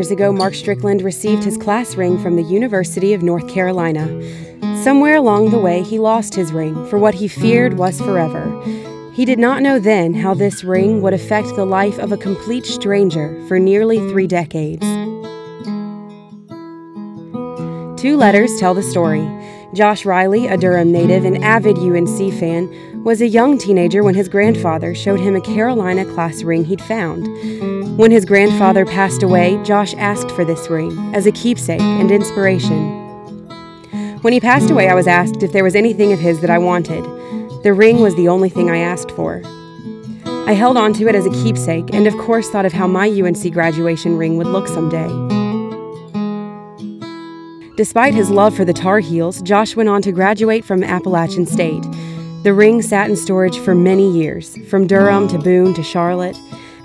years ago, Mark Strickland received his class ring from the University of North Carolina. Somewhere along the way, he lost his ring for what he feared was forever. He did not know then how this ring would affect the life of a complete stranger for nearly 3 decades. 2 letters tell the story. Josh Riley, a Durham native and avid UNC fan, was a young teenager when his grandfather showed him a Carolina class ring he'd found. When his grandfather passed away, Josh asked for this ring as a keepsake and inspiration. When he passed away, I was asked if there was anything of his that I wanted. The ring was the only thing I asked for. I held on to it as a keepsake and of course thought of how my UNC graduation ring would look someday. Despite his love for the Tar Heels, Josh went on to graduate from Appalachian State. The ring sat in storage for many years, from Durham to Boone to Charlotte.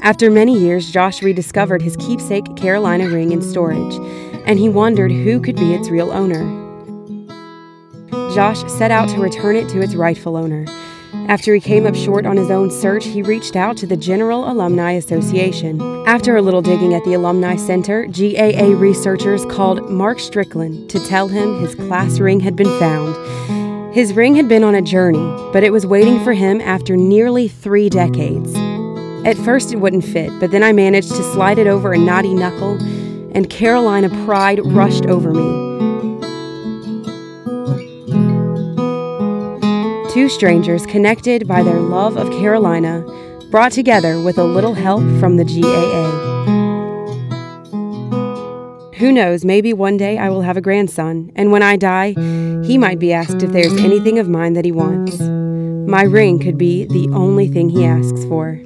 After many years, Josh rediscovered his keepsake Carolina ring in storage, and he wondered who could be its real owner. Josh set out to return it to its rightful owner. After he came up short on his own search, he reached out to the General Alumni Association. After a little digging at the Alumni Center, GAA researchers called Mark Strickland to tell him his class ring had been found. His ring had been on a journey, but it was waiting for him after nearly 3 decades. At first it wouldn't fit, but then I managed to slide it over a knotty knuckle, and Carolina pride rushed over me. 2 strangers connected by their love of Carolina, brought together with a little help from the GAA. Who knows, maybe one day I will have a grandson, and when I die, he might be asked if there's anything of mine that he wants. My ring could be the only thing he asks for.